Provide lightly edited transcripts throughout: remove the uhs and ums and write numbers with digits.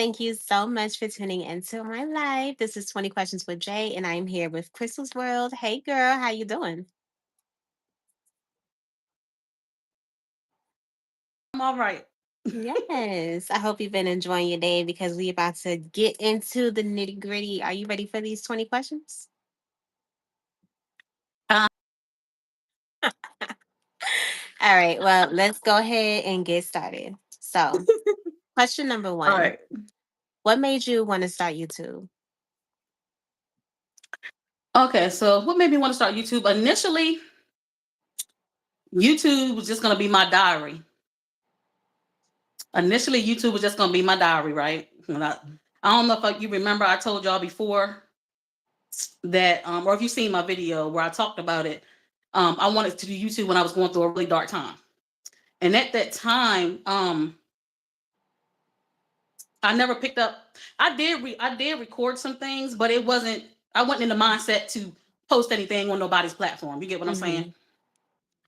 Thank you so much for tuning into my live. This is 20 Questions with Jay, and I'm here with Crystal's World. Hey, girl, how you doing? I'm all right. Yes, I hope you've been enjoying your day because we about to get into the nitty gritty. Are you ready for these 20 questions? Uh, All right, well, let's go ahead and get started. So, question number all one: right. what made you want to start YouTube? Okay, so what made me want to start YouTube? Initially, YouTube was just going to be my diary. Initially, YouTube was just going to be my diary, right? I don't know if you remember, I told y'all before that, or if you've seen my video where I talked about it, I wanted to do YouTube when I was going through a really dark time. And at that time, I never picked up. I did record some things, but it wasn't. I wasn't in the mindset to post anything on nobody's platform. You get what I'm saying? Mm-hmm.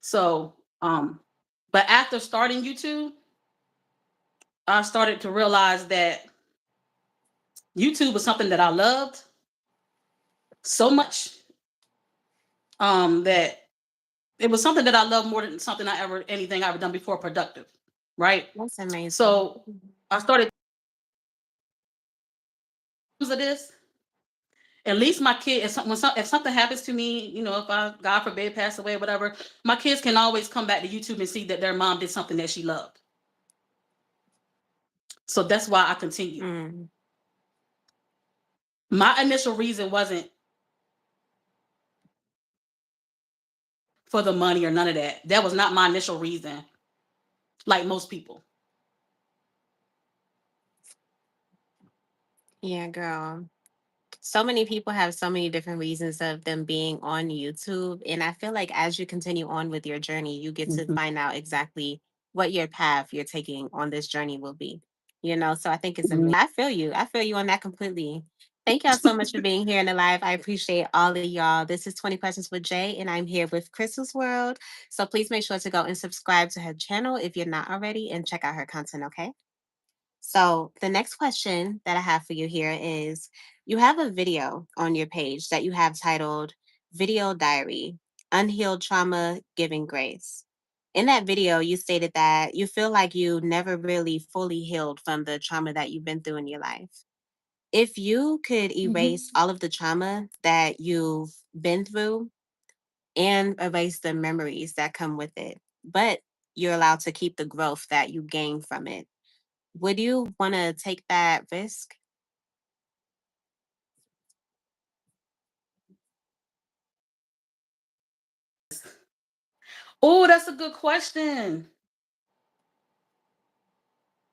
So, but after starting YouTube, I started to realize that YouTube was something that I loved so much, that it was something that I loved more than anything I ever done before productive, right? That's amazing. So I started of this. At least my kid, if something happens to me, if I, God forbid, pass away, whatever, my kids can always come back to YouTube and see that their mom did something that she loved. So that's why I continue. Mm. My initial reason wasn't for the money or none of that. That was not my initial reason, like most people. Yeah, girl. So many people have so many different reasons of them being on YouTube. And I feel like as you continue on with your journey, you get to Mhm. find out exactly what your path you're taking on this journey will be. So I think it's Mhm. amazing. I feel you. I feel you on that completely. Thank y'all so much for being here in the live. I appreciate all of y'all. This is 20 Questions with Jay, and I'm here with Crystal's World. So please make sure to go and subscribe to her channel if you're not already and check out her content, okay? So, the next question that I have for you here is you have a video on your page that you have titled Video Diary Unhealed Trauma Giving Grace. In that video, you stated that you feel like you never really fully healed from the trauma that you've been through in your life. If you could erase Mhm. all of the trauma that you've been through and erase the memories that come with it, but you're allowed to keep the growth that you gain from it, would you wanna take that risk? Oh, that's a good question.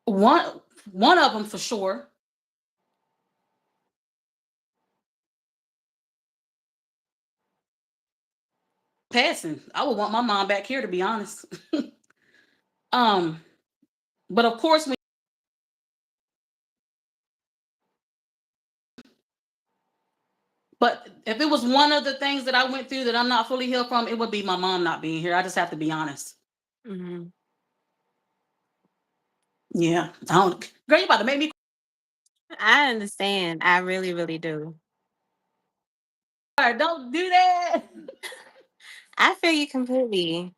One one of them for sure. Passing. I would want my mom back here, to be honest. um, but of course, but if it was one of the things that I went through that I'm not fully healed from, it would be my mom not being here. I just have to be honest. Mhm. Yeah, I don't. Girl, you about to make me I understand. I really, really do. cry. Don't do that. I feel you completely.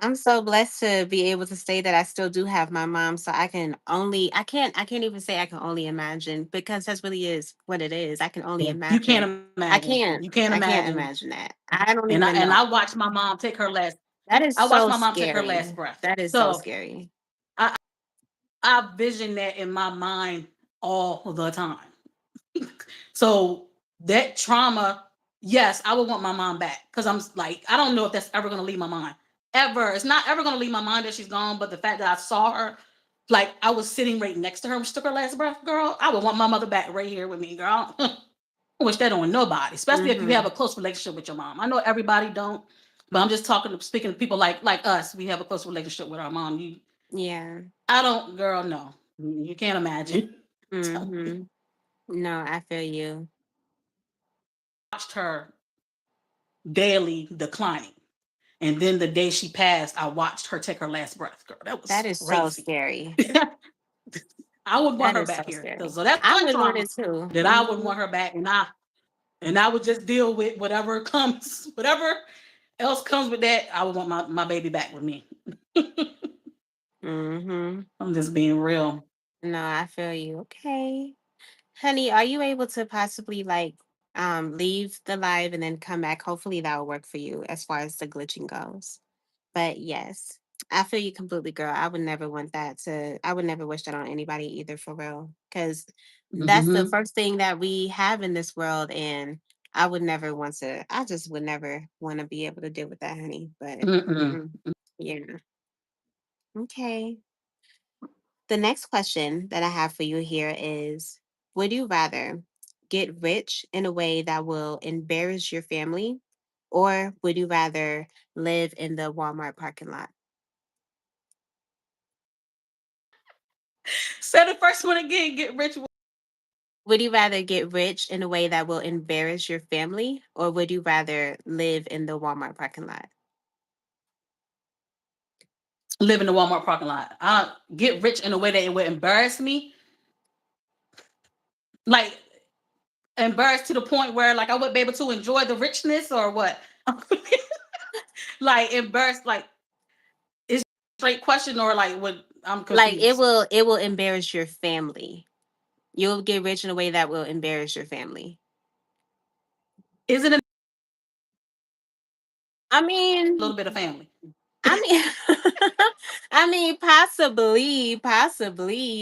I'm so blessed to be able to say that I still do have my mom, so I can't even say I can only imagine because that's really is what it is. I can only Yeah, you imagine. can't I imagine. can't. You can't I can't imagine. imagine that. I don't And I even and know. I watched my mom take her last. That is I watched so my mom take her last scary. breath. That is so So scary. I I vision that in my mind all the time. So that trauma, yes, I would want my mom back because I'm like, I don't know if that's ever gonna leave my mind. Ever. It's not ever gonna leave my mind that she's gone, but the fact that I saw her, like I was sitting right next to her when she took her last breath, girl, I would want my mother back right here with me, girl. I wish that on nobody, especially if you have Mhm. a close relationship with your mom. I know everybody don't, but I'm just speaking to people like us. We have a close relationship with our mom. Yeah. I don't, girl, no. You can't imagine. So, Mhm. No, I feel you. watched her daily declining. And then the day she passed, I watched her take her last breath. Girl, that was That is so crazy. scary. I would want That her is so back here. scary. So that's I one would want trauma it too. that I would Mhm. want her back, and I would just deal with whatever comes, whatever else comes with that. I would want my baby back with me. Mhm. I'm just being real. No, I feel you. Okay. Honey, are you able to possibly like leave the live and then come back? Hopefully that will work for you as far as the glitching goes. But yes, I feel you completely, girl. I would never want that to, I would never wish that on anybody either, for real. Because that's the Mm-hmm. first thing that we have in this world. And I would never want to, I just would never want to be able to deal with that, honey. But Mm-mm. yeah. Okay. The next question that I have for you here is, would you rather get rich in a way that will embarrass your family, or would you rather live in the Walmart parking lot? Say the first one again. Get rich. Would you rather get rich in a way that will embarrass your family, or would you rather live in the Walmart parking lot? Live in the Walmart parking lot. I get rich in a way that it would embarrass me. Like embarrassed to the point where like I wouldn't be able to enjoy the richness or what? Like embarrassed, like is straight question or like what? I'm Like confused. it will embarrass your family. You'll get rich in a way that will embarrass your family. Is it a I mean, little bit of family? I mean, I mean, possibly.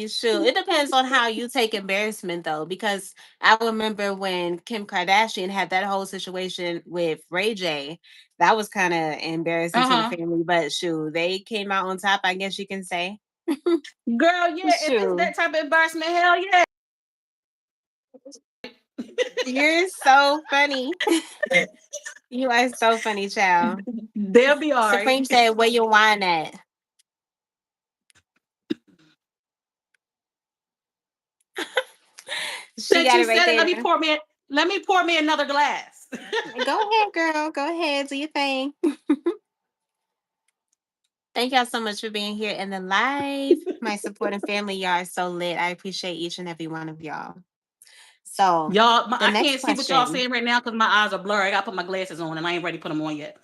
Sure, it depends on how you take embarrassment, though. Because I remember when Kim Kardashian had that whole situation with Ray J. That was kind of embarrassing Uh to the huh. family, but shoot, they came out on top. I guess you can say. Girl, yeah. If it's Shoot, that type of embarrassment, hell yeah. you're so funny. You are so funny, child. They'll be all right. Supreme said, "Where your wine at?" She Since got you it right said it, there. let me pour me another glass. Go ahead, girl. Go ahead. Do your thing. Thank y'all so much for being here in the live. My supporting family, y'all are so lit. I appreciate each and every one of y'all. So, Y'all, the I next can't see what y'all question, saying right now because my eyes are blurry. I gotta put my glasses on and I ain't ready to put them on yet.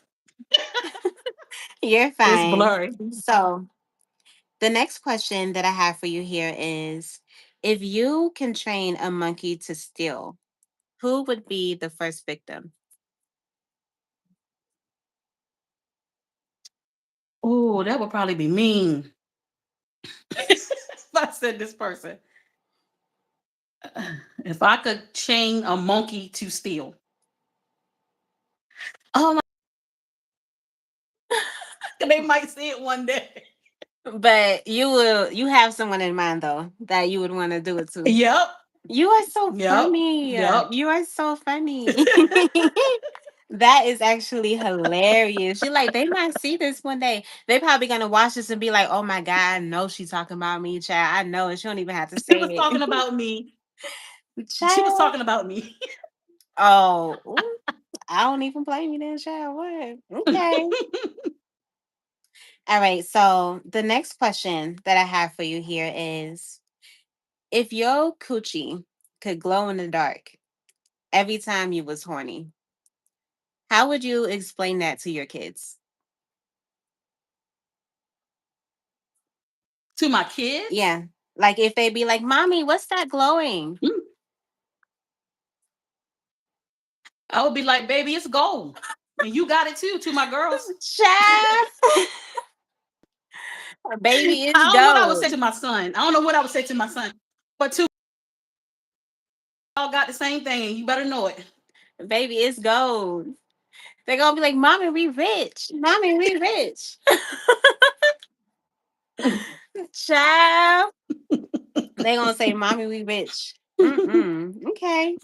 you're It's fine. blurry. So, the next question that I have for you here is, if you can train a monkey to steal, who would be the first victim? Oh, that would probably be mean. If I said this person. If I could chain a monkey to steal. Oh my, they might see it one day. But you have someone in mind though that you would want to do it to. Yep. You are so Yep. funny. Yep. You are so funny. That is actually hilarious. You're like, they might see this one day. They probably gonna watch this and be like, "Oh my god, I know she's talking about me, child. I know it. She don't even have to She was say talking it, about me. She was child." talking about me. Oh, ooh, I don't even blame you, then, child. What? Okay. All right. So the next question that I have for you here is, if your coochie could glow in the dark every time you was horny, how would you explain that to your kids? To my kids. Yeah. Like if they be like, "Mommy, what's that glowing?" Mm, I would be like, baby, it's gold. And you got it too, to my girls. Child, baby, I it's don't know what I would say gold. to my son. I don't know what I would say to my son. But two all got the same thing, and you better know it. Baby, it's gold. They're gonna be like, "Mommy, we rich. Mommy, we rich." Child, they gonna say, "Mommy, we rich." Mm-mm. Okay.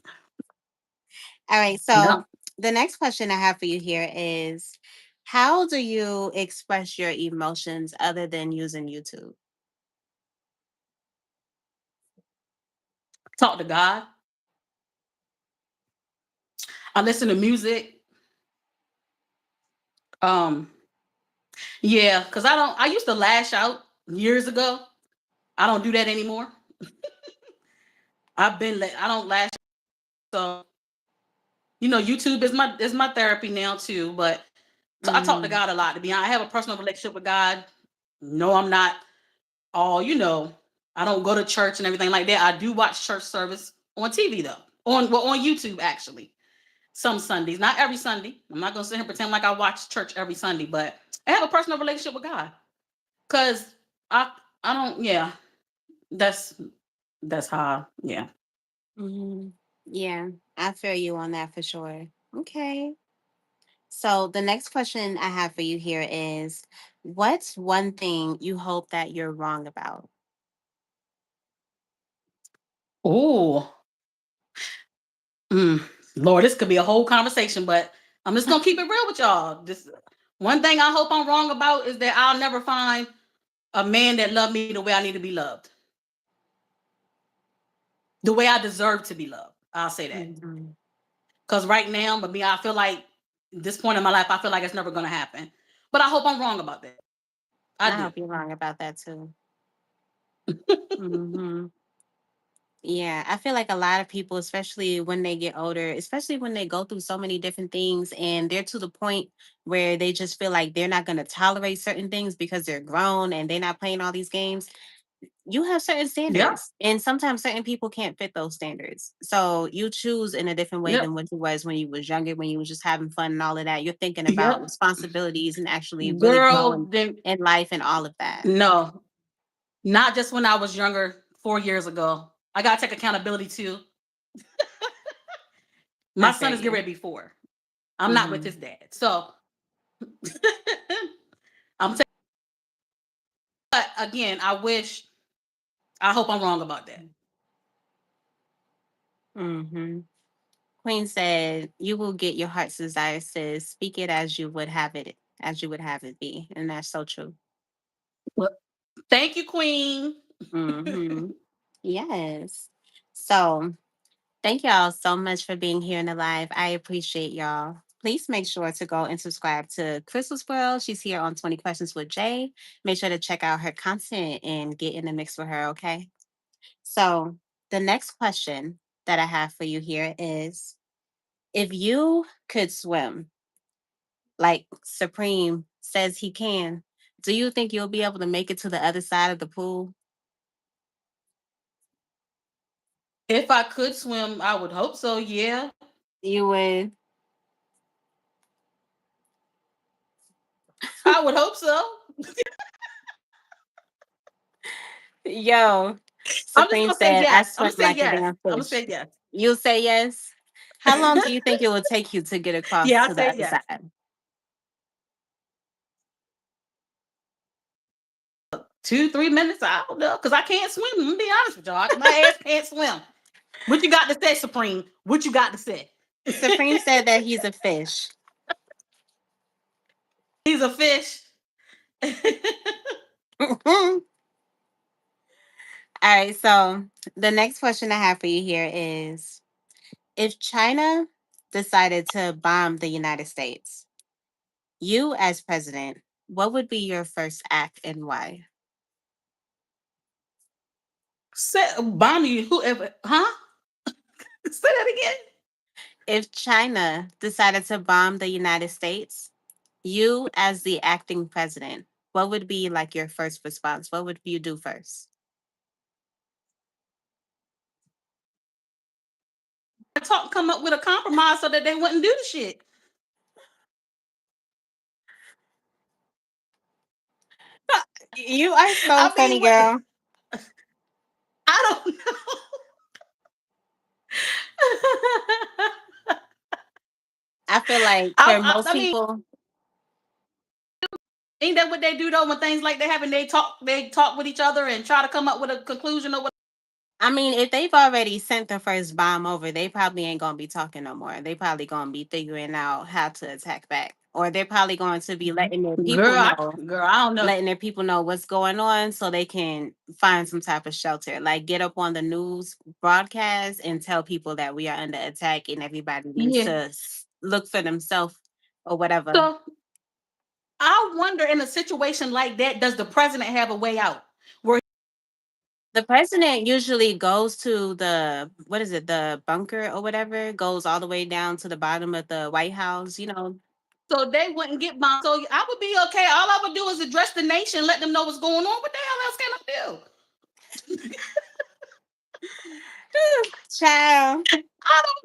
All right. Yep. So the next question I have for you here is, how do you express your emotions other than using YouTube? Talk to God. I listen to music. Um, yeah, because I used to lash out years ago. I don't do that anymore. I've been I don't lash, so YouTube is my therapy now too. But so I talk to Mm, God a lot. To be honest, I have a personal relationship with God. No, I'm not all. I don't go to church and everything like that. I do watch church service on TV though, on YouTube actually. Some Sundays, not every Sunday. I'm not gonna sit here and pretend like I watch church every Sunday, but I have a personal relationship with God. Cause I don't, yeah. That's that's how, yeah. mhm. Yeah, I feel you on that for sure. Okay. So the next question I have for you here is, what's one thing you hope that you're wrong about? Oh, mm, Lord, this could be a whole conversation, but I'm just gonna keep it real with y'all. This one thing I hope I'm wrong about is that I'll never find a man that loved me the way I need to be loved, the way I deserve to be loved. I'll say that. Mhm. Because right now, but me, I feel like this point in my life, I feel like it's never gonna happen. But I hope I'm wrong about that. I I do. hope you're wrong about that too. Hmm. Yeah, I feel like a lot of people, especially when they get older, especially when they go through so many different things and they're to the point where they just feel like they're not going to tolerate certain things because they're grown and they're not playing all these games. You have certain Yeah. standards, and sometimes certain people can't fit those standards. So you choose in a different way Yep. than what you was when you was younger, when you was just having fun and all of that. You're thinking about Yep. responsibilities and actually really Girl, growing then in life and all of that. no, not just when I was younger, 4 years ago. I gotta take accountability too. I My feel son is getting you. ready to be 4. I'm not with Hmm. his dad. So I'm saying, but again, I hope I'm wrong about that. Hmm. Queen said, "You will get your heart's desire, sis. Speak it as you would have it be," and that's so true. Well, thank you, Queen. Hmm. Yes. So, thank y'all so much for being here in the live. I appreciate y'all. Please make sure to go and subscribe to Crystal's World. She's here on 20 Questions with Jay. Make sure to check out her content and get in the mix with her. Okay. So, the next question that I have for you here is, if you could swim like Supreme says he can, do you think you'll be able to make it to the other side of the pool? If I could swim, I would hope so. Yeah, You would, I would hope so. yo, I'm just Supreme gonna say said, I yes. I'm swim gonna say like a yes. damn I'm gonna fish. say yes. You'll say yes? How long do you think it will take you to get across Yeah, I to the say other yes. side? 2, 3 minutes. I don't know because I can't swim. I'm gonna be honest with y'all. My ass can't swim. What you got to say, Supreme? What you got to say? Supreme said that he's a fish. He's a fish. All right, so the next question I have for you here is, if China decided to bomb the United States, you as president, what would be your first act and why? Say, Bonnie, whoever, huh? Say that again. If China decided to bomb the United States, you as the acting president, what would be like your first response? What would you do first? Come up with a compromise so that they wouldn't do the shit. You are so I funny, mean, what? girl. I don't know. I feel like for I most mean, people, ain't that what they do though when things like that happen? They talk with each other and try to come up with a conclusion or what. I mean, if they've already sent the first bomb over, they probably ain't gonna be talking no more. They probably gonna be figuring out how to attack back, or they're probably going to be Girl, I don't know. letting their people know what's going on, so they can find some type of shelter. Like get up on the news broadcast and tell people that we are under attack and everybody needs Yeah. to look for themselves or whatever. So I wonder in a situation like that, does the president have a way out? Where The president usually goes to the, what is it, the bunker or whatever, goes all the way down to the bottom of the White House, So they wouldn't get bombed. So I would be okay. All I would do is address the nation, let them know what's going on. What the hell else can I do? Child. I don't.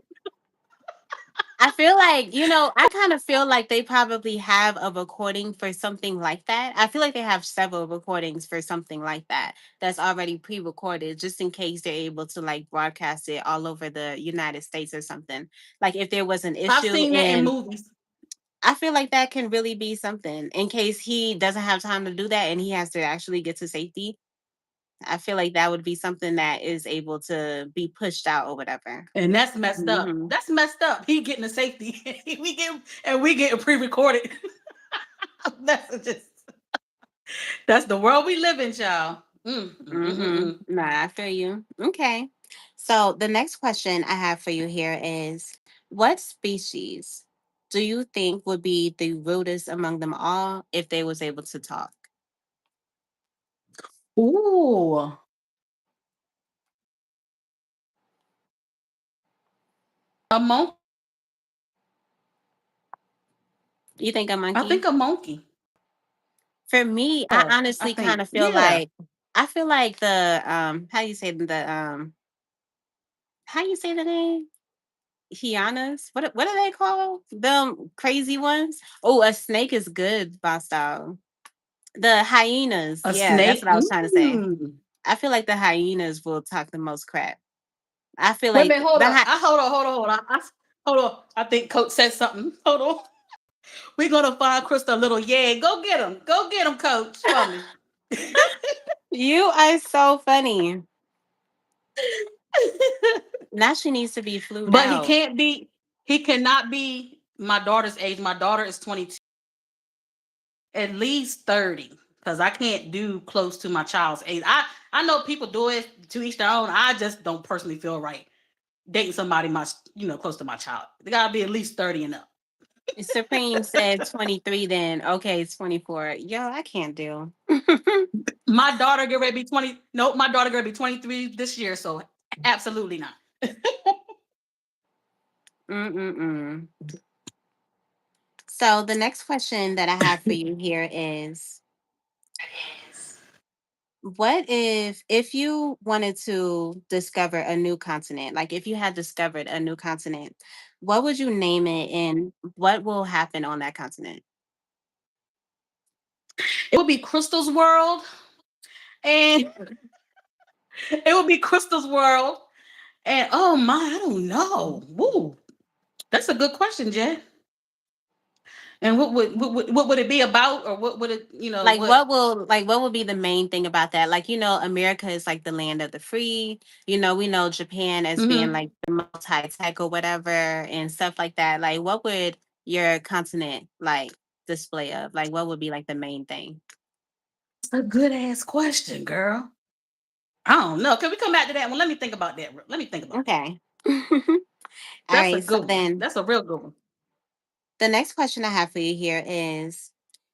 I feel like, I kind of feel like they probably have a recording for something like that. I feel like they have several recordings for something like that that's already pre-recorded, just in case they're able to like broadcast it all over the United States or something. Like if there was an I've issue, seen that in and movies. I feel like that can really be something in case he doesn't have time to do that and he has to actually get to safety. I feel like that would be something that is able to be pushed out or whatever. And that's messed up. Hmm. That's messed up. He getting the safety. we getting pre-recorded. that's just that's the world we live in, child. Nah, I feel you. Okay. So the next question I have for you here is, what species do you think would be the rudest among them all if they was able to talk? Ooh, a monkey. You think a I think monkey? a monkey. For me, I Yeah, I honestly kind think. of feel Yeah, like, I feel like the how you say the how you say the name? Hyenas? What are they called? Them crazy ones? Oh, a snake is good, boss dog. The hyenas. a Yeah, that's snake. what I was trying to say. Mm. I feel like the hyenas will talk the most crap. I feel Wait a like minute. Hold up. Hold on. I think Coach said something. Hold on. We're gonna find Crystal a little. Yeah, go get him. Go get him, Coach, for me. you are so funny. Now she needs to be flued But he out. can't be. He cannot be my daughter's age. My daughter is 22. At least 30. Because I can't do close to my child's age. I know people do it to each their own. I just don't personally feel right dating somebody close to my child. They gotta be at least 30 and up. Supreme said 23 then. Okay, it's 24. Yo, I can't do. My daughter get ready to be 20. Nope, my daughter get ready to be 23 this year, so absolutely not. Mm-mm-mm. So the next question that I have for you here is, what if you wanted to discover a new continent, like if you had discovered a new continent, what would you name it and what will happen on that continent? It would be Crystal's World, and it would be Crystal's World, and oh my, I don't know. Woo, that's a good question, Jay. And what would it be about, or what would it Like what? what will be the main thing about that? Like, America is like the land of the free. We know Japan as being Mm-hmm. like the multi-tech or whatever and stuff like that. Like what would your continent like display of? Like what would be like the main thing? It's a good ass question, girl. I don't know. Can we come back to that one? Let me think about that. Let me think about that. Okay. All That's a right. So good one. then That's a real good one. the next question I have for you here is,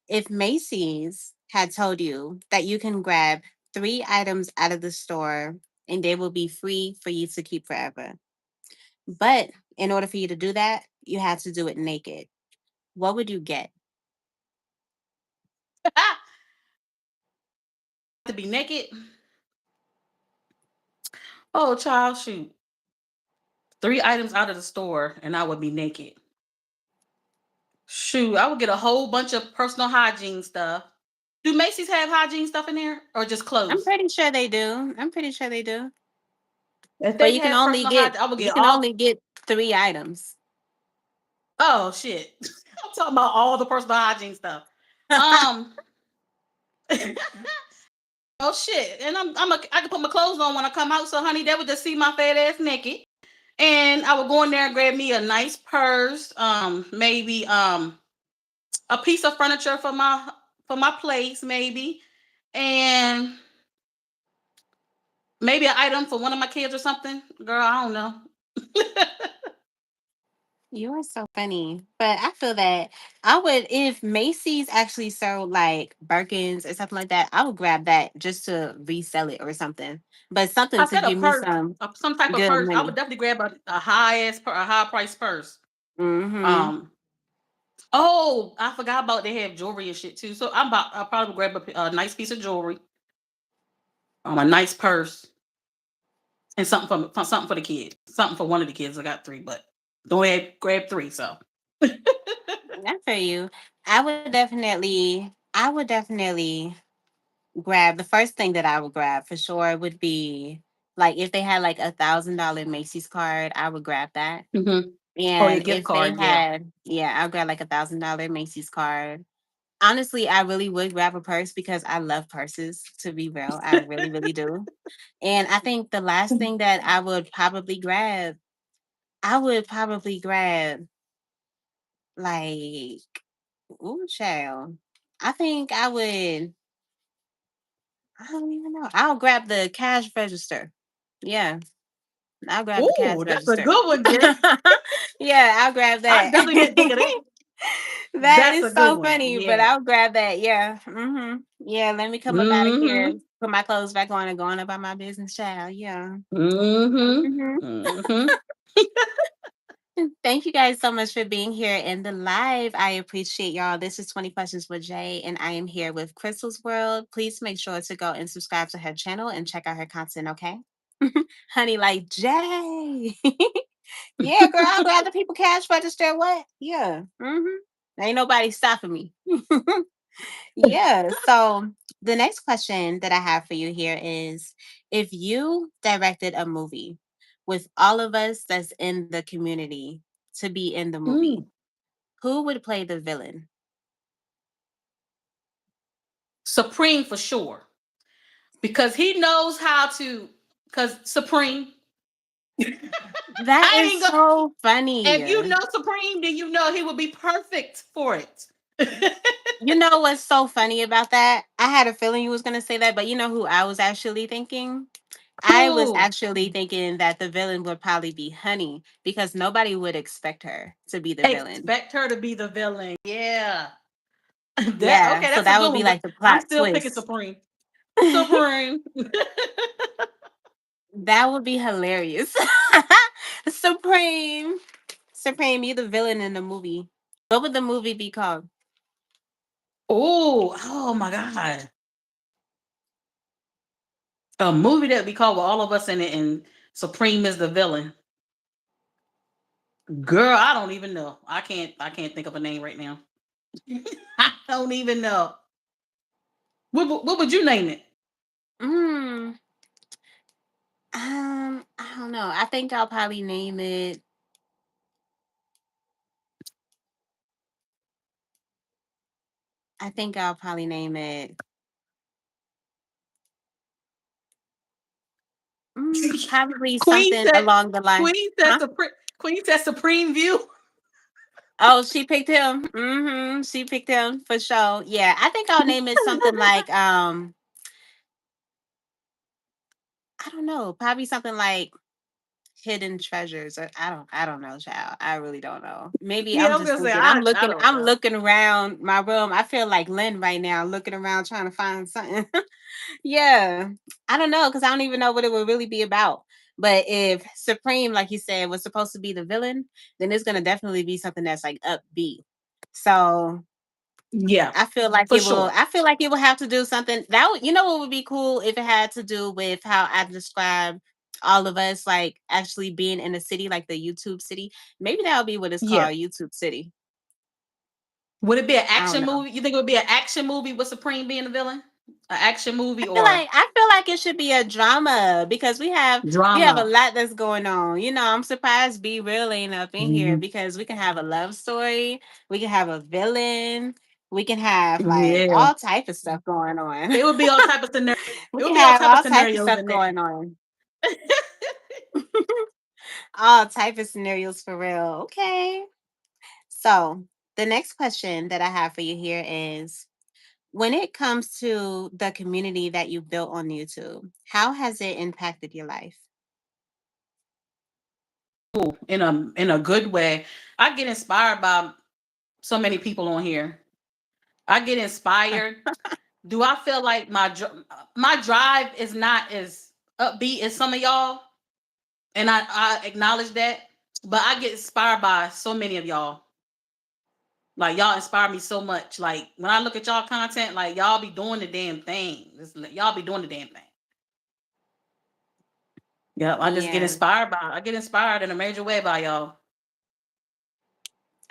if Macy's had told you that you can grab 3 items out of the store and they will be free for you to keep forever. But in order for you to do that, you have to do it naked. What would you get? To be naked. Oh, child, shoot. 3 items out of the store, and I would be naked. Shoot, I would get a whole bunch of personal hygiene stuff. Do Macy's have hygiene stuff in there, or just I'm clothes? pretty sure they do. I'm pretty sure they do. If But they have personal hygiene, I would you get can all. only get 3 items. Oh shit! I'm talking about all the personal hygiene stuff. Um. Oh shit! And I can put my clothes on when I come out, so honey, they would just see my fat ass naked. And I would go in there and grab me a nice purse, maybe a piece of furniture for my place, maybe, and maybe an item for one of my kids or something. Girl, I don't know. You are so funny. But I feel that I would, if Macy's actually sold like Birkins or something like that, I would grab that just to resell it or something. But something I to said a give me purse, some some type of good purse. I would money. definitely grab a high price purse. Mm-hmm. Um. Oh, I forgot about they have jewelry and shit too. So I'll probably grab a nice piece of jewelry, a nice purse, and something for the kid, something for one of the kids. I got three, but don't grab three. So. I feel you. I would definitely grab the first thing that I would grab for sure would be like if they had like $1,000 Macy's card, I would grab that. Hmm. Oh, your And gift if they card, yeah. had, yeah, I'll grab like $1,000 Macy's card. Honestly, I really would grab a purse because I love purses, to be real. I really, really do. And I think the last thing that I would probably grab like, ooh, child. I think I don't even know. I'll grab the cash register. Yeah, I'll grab the cash Oh, that's a register. good one, Jay. Yeah, I'll grab I that. definitely didn't think of that. That That's is a good so one. funny, but Yeah. I'll grab that. Yeah. Yeah, let me come up out of here, Mm-hmm. put my clothes back on and go on about my business, child. Yeah. Mm-hmm. hmm Mm-hmm. Thank you guys so much for being here in the live. I appreciate y'all. This is 20 Questions with Jay, and I am here with Crystal's World. Please make sure to go and subscribe to her channel and check out her content, okay? Honey, like Jay. Yeah, girl, I'll grab the people cash register. What? Yeah. Ain't nobody stopping me. Yeah. So the next question that I have for you here is if you directed a movie with all of us that's in the community to be in the movie, Mm. who would play the villain? Supreme for sure. Because he knows how to, because Supreme. That I is ain't gonna, so funny. if you know Supreme, then you know he would be perfect for it. You know what's so funny about that? I had a feeling you was gonna say that, but you know who I was actually thinking? I was Who? actually thinking that the villain would probably be Honey because nobody would expect her to be the villain. Expect her to be the villain. Yeah. That Yeah, okay, so that's a that good would be one, but like the I'm plot still picking twist. Supreme. Supreme. That would be hilarious. Supreme. Supreme, you the villain in the movie. What would the movie be called? Oh my God. A movie that we call with all of us in it and Supreme is the villain. Girl, I don't even know. I can't think of a name right now. I don't even know. What would you name it? Mm, I don't know. I think I'll probably name it. I think I'll probably name it. Probably Queen something said along the line. Queen said Huh? Supreme Queen said Supreme View. Oh, she picked him. She picked him for sure. Yeah, I think I'll name it something like I don't know, probably something like Hidden Treasures. Or I don't know, child. I really don't know. Maybe Yeah, I'm I was just gonna say thinking. I don't I'm know. looking around my room. I feel like Lynn right now, looking around trying to find something. Yeah. I don't know because I don't even know what it would really be about. But if Supreme, like you said, was supposed to be the villain, then it's gonna definitely be something that's like upbeat. So Yeah, I feel like for it will. sure. I feel like it will have to do something that would. You know what would be cool if it had to do with how I describe all of us, like actually being in a city, like the YouTube city. Maybe that would be what it's Yeah. called, YouTube City. Would it be an I don't action know. movie? You think it would be an action movie with Supreme being the villain? An action movie or I feel like it should be a drama because we have a drama? lot that's going on. You know, I'm surprised Be Real ain't up in here Mhm. because we can have a love story, we can have a villain, we can have like Yeah. all type of stuff going on. It would be all type of scenario. We It would can be all have type of all type of scenarios stuff in there. going on. All type of scenarios for real. Okay. So the next question that I have for you here is when it comes to the community that you built on YouTube, how has it impacted your life? in a good way. I get inspired by so many people on here. I get inspired. Do I feel like my drive is not as upbeat as some of y'all? And I acknowledge that, but I get inspired by so many of y'all. Like y'all inspire me so much. Like when I look at y'all content, like y'all be doing the damn thing. Y'all be doing the damn thing. Yep, I just get Yeah. inspired by. I get inspired in a major way by y'all.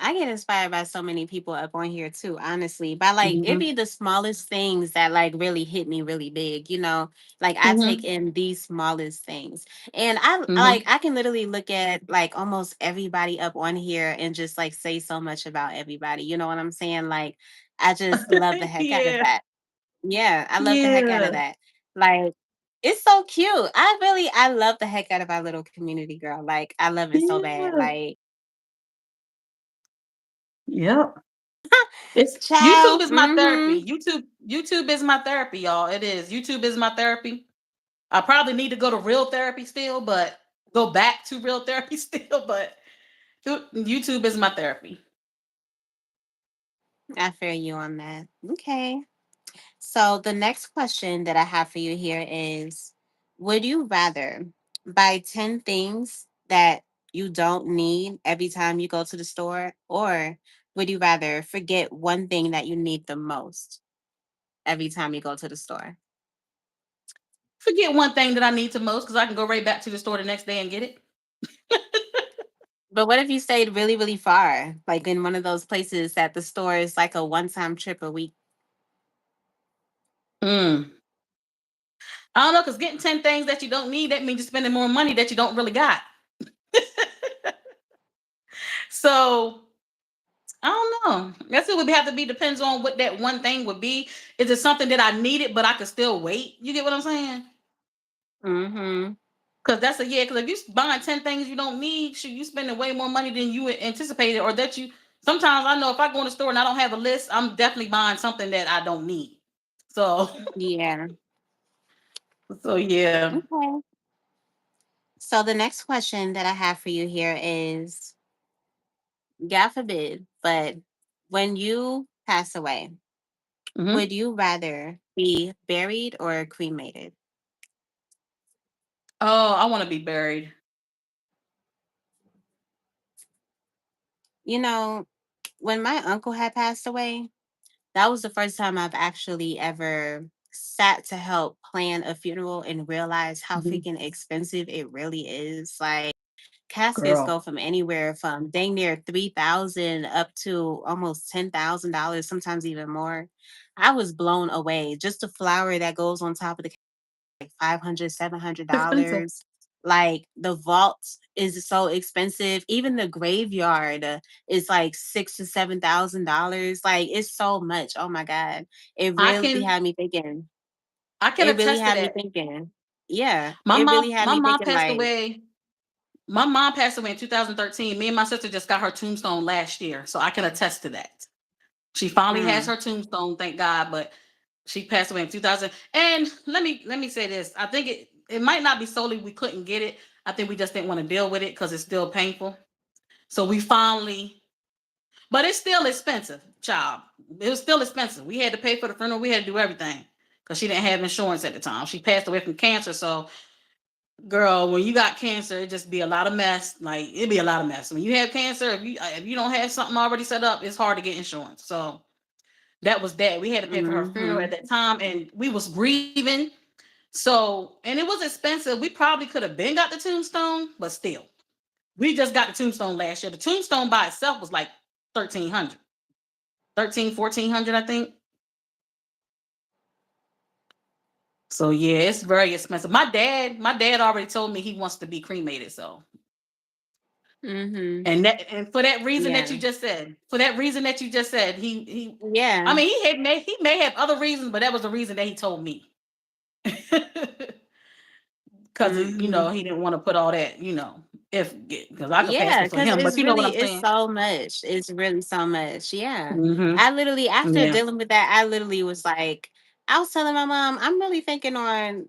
I get inspired by so many people up on here too, honestly. By like it Hmm. be the smallest things that like really hit me really big, you know. Like I take Hmm. in these smallest things. And I like Hmm. I can literally look at like almost everybody up on here and just like say so much about everybody. You know what I'm saying? Like I just love the heck out of Yeah. that. Yeah, I love the heck out of Yeah. that. Like it's so cute. I love the heck out of our little community, girl. Like I love it so bad. Yeah. Like Yep. It's YouTube child. is my Mm-hmm. therapy. YouTube is my therapy, y'all. It is. YouTube is my therapy. I probably need to go to real therapy still, but go back to real therapy still, but YouTube is my therapy. I feel you on that. Okay. So the next question that I have for you here is, would you rather buy 10 things that you don't need every time you go to the store, or would you rather forget one thing that you need the most every time you go to the store? Forget one thing that I need the most because I can go right back to the store the next day and get it. But what if you stayed really, really far, like in one of those places that the store is like a one-time trip a week? Mm. I don't know, because getting 10 things that you don't need, that means you're spending more money that you don't really got. So I don't know. That's what would have to be depends on what that one thing would be. Is it something that I needed but I could still wait? You get what I'm saying? Mm-hmm. Because that's a yeah. Because if you buying 10 things you don't need, shoot, you spending way more money than you anticipated, or that you. Sometimes I know if I go in the store and I don't have a list, I'm definitely buying something that I don't need. So, Yeah. so yeah. Okay. So the next question that I have for you here is, God forbid, but when you pass away, Hmm. would you rather be buried or cremated? Oh, I want to be buried. You know, when my uncle had passed away, that was the first time I've actually ever sat to help plan a funeral and realize how Mhm. freaking expensive it really is. Like caskets Girl, go from anywhere from dang near 3,000 up to almost $10,000, sometimes even more. I was blown away. Just the flower that goes on top of the 500, seven hundred expensive. dollars. Like the vault is so expensive. Even the graveyard is like $6,000 to $7,000. Like it's so much. Oh my God. It I really can had me thinking. I can It really attest to had me that. thinking. Yeah. My It really mom, had my me mom thinking passed like, away. My mom passed away in 2013. Me and my sister just got her tombstone last year, so I can attest to that. She finally has mm, her tombstone, thank God. But she passed away in 2000. And let me say this: I think it might not be solely we couldn't get it. I think we just didn't want to deal with it because it's still painful. So we finally, but it's still expensive, child. It was still expensive. We had to pay for the funeral. We had to do everything because she didn't have insurance at the time. She passed away from cancer. So, girl, when you got cancer, it just be a lot of mess. Like it'd be a lot of mess. When you have cancer, if you don't have something already set up, it's hard to get insurance. So that was that. We had to pay for her funeral mm-hmm. at that time, and we was grieving. So, and it was expensive. We probably could have been got the tombstone, but still, we just got the tombstone last year. The tombstone by itself was like 1,300, 13, 1,400, I think. So yeah, it's very expensive. My dad already told me he wants to be cremated. So, Mm-hmm. and for that reason that Yeah. you just said, he, I Yeah. mean, he may have other reasons, but that was the reason that he told me. Because Mm-hmm. he didn't want to put all that, if because I could pass Yeah, this on because him, but it's you know what really I'm it's saying. so much. It's really so much. Yeah. Hmm. I literally after Yeah. dealing with that, I literally was like, I was telling my mom, I'm really thinking on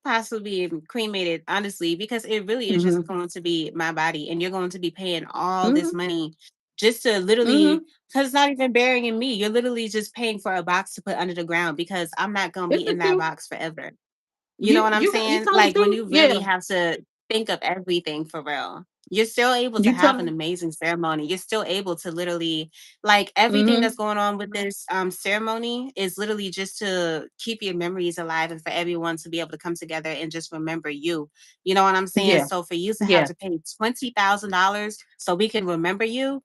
possibly cremated, honestly, because it really is just Mhm. going to be my body, and you're going to be paying all this Mhm. money just to literally, Mhm. because it's not even burying me. You're literally just paying for a box to put under the ground because I'm not going to be It's the in that truth. box forever. You know what I'm You saying? telling the Like when truth? you really Yeah. have to think of everything for real. You're still able to You have an telling. amazing ceremony. You're still able to literally, like, everything that's Mhm. going on with this ceremony is literally just to keep your memories alive and for everyone to be able to come together and just remember you. You know what I'm saying? Yeah. So for you to have Yeah. to pay $20,000 so we can remember you,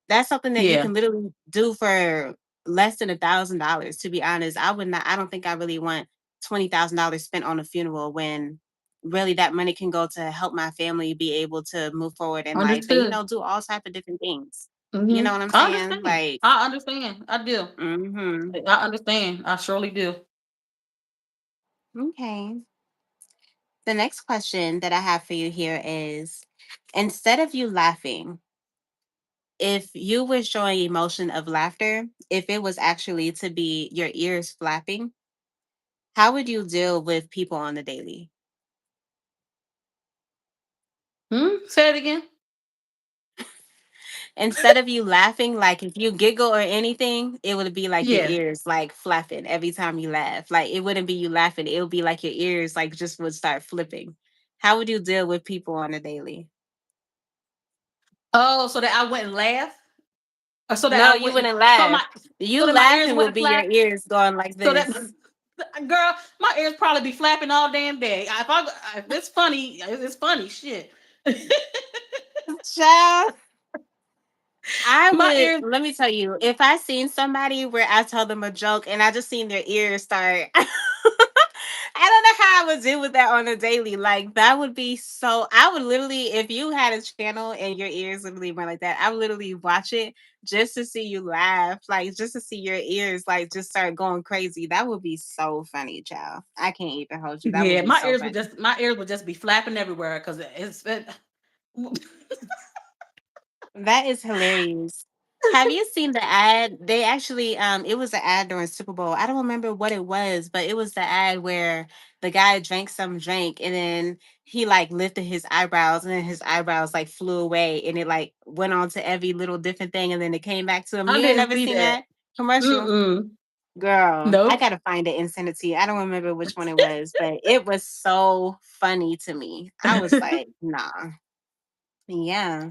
that's something that you Yeah. can literally do for less than $1,000. To be honest, I would not. I don't think I really want $20,000 spent on a funeral when really that money can go to help my family be able to move forward in life and Understood. do all type of different things. You know Mhm. what I'm I saying? understand. Like, I understand. I do. mm-hmm. I understand. I surely do. Okay. The next question that I have for you here is, instead of you laughing, if you were showing emotion of laughter, if it was actually to be your ears flapping, how would you deal with people on the daily? Say it again. Instead of you laughing, like if you giggle or anything, it would be like your Yeah. ears like flapping every time you laugh. Like it wouldn't be you laughing, it would be like your ears like just would start flipping. How would you deal with people on a daily? Oh, so that I wouldn't laugh, or so that No, I you wouldn't, wouldn't so laugh. my, You so that my ears laughing would wouldn't be your flap. ears going like So that, this. girl, my ears probably be flapping all damn day. If it's funny, it's funny shit. Child. I My would, ears. let me tell you, if I seen somebody where I tell them a joke and I just seen their ears start, I don't know how I would deal with that on a daily. Like that would be so. I would literally, if you had a channel and your ears literally went like that, I would literally watch it just to see you laugh, like just to see your ears like just start going crazy. That would be so funny, child. I can't even hold you. That would Yeah, be so funny. my ears would just be flapping everywhere because That is hilarious. Have you seen the ad? They actually it was an ad during Super Bowl. I don't remember what it was, but it was the ad where the guy drank some drink and then he like lifted his eyebrows and then his eyebrows like flew away and it like went on to every little different thing and then it came back to him. I You ain't didn't never see seen that. that commercial? Mm-mm. Girl, I Nope. gotta find it and send it to you. I don't remember which one it was, but it was so funny to me. I was like, nah. Yeah.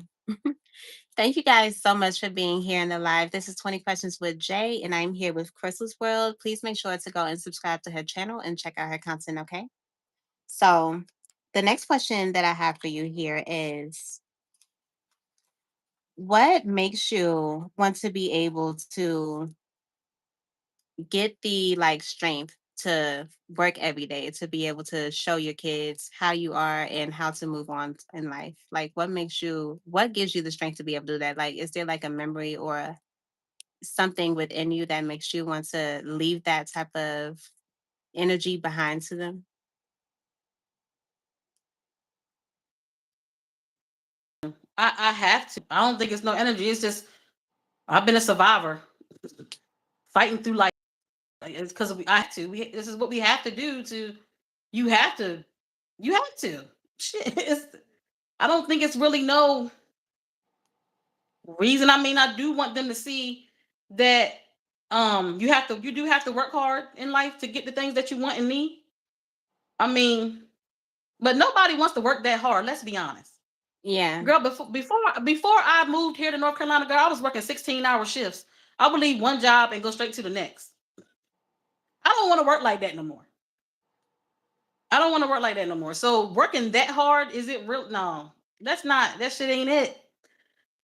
Thank you guys so much for being here in the live. This is 20 Questions with Jay, and I'm here with Crystal's World. Please make sure to go and subscribe to her channel and check out her content, okay? So, the next question that I have for you here is, what makes you want to be able to get the like strength to work every day to be able to show your kids how you are and how to move on in life? Like, what gives you the strength to be able to do that? Like, is there like a memory or something within you that makes you want to leave that type of energy behind to them? I have to. I don't think it's no energy. It's just I've been a survivor, fighting through life. It's because I have to. This is what we have to do. You have to. You have to. Shit. I don't think it's really no reason. I mean, I do want them to see that you do have to work hard in life to get the things that you want and need. I mean, but nobody wants to work that hard. Let's be honest. Yeah. Girl, before I moved here to North Carolina, girl, I was working 16-hour shifts. I would leave one job and go straight to the next. I don't want to work like that no more. I don't want to work like that no more. So working that hard, is it real? No, that's not. That shit ain't it.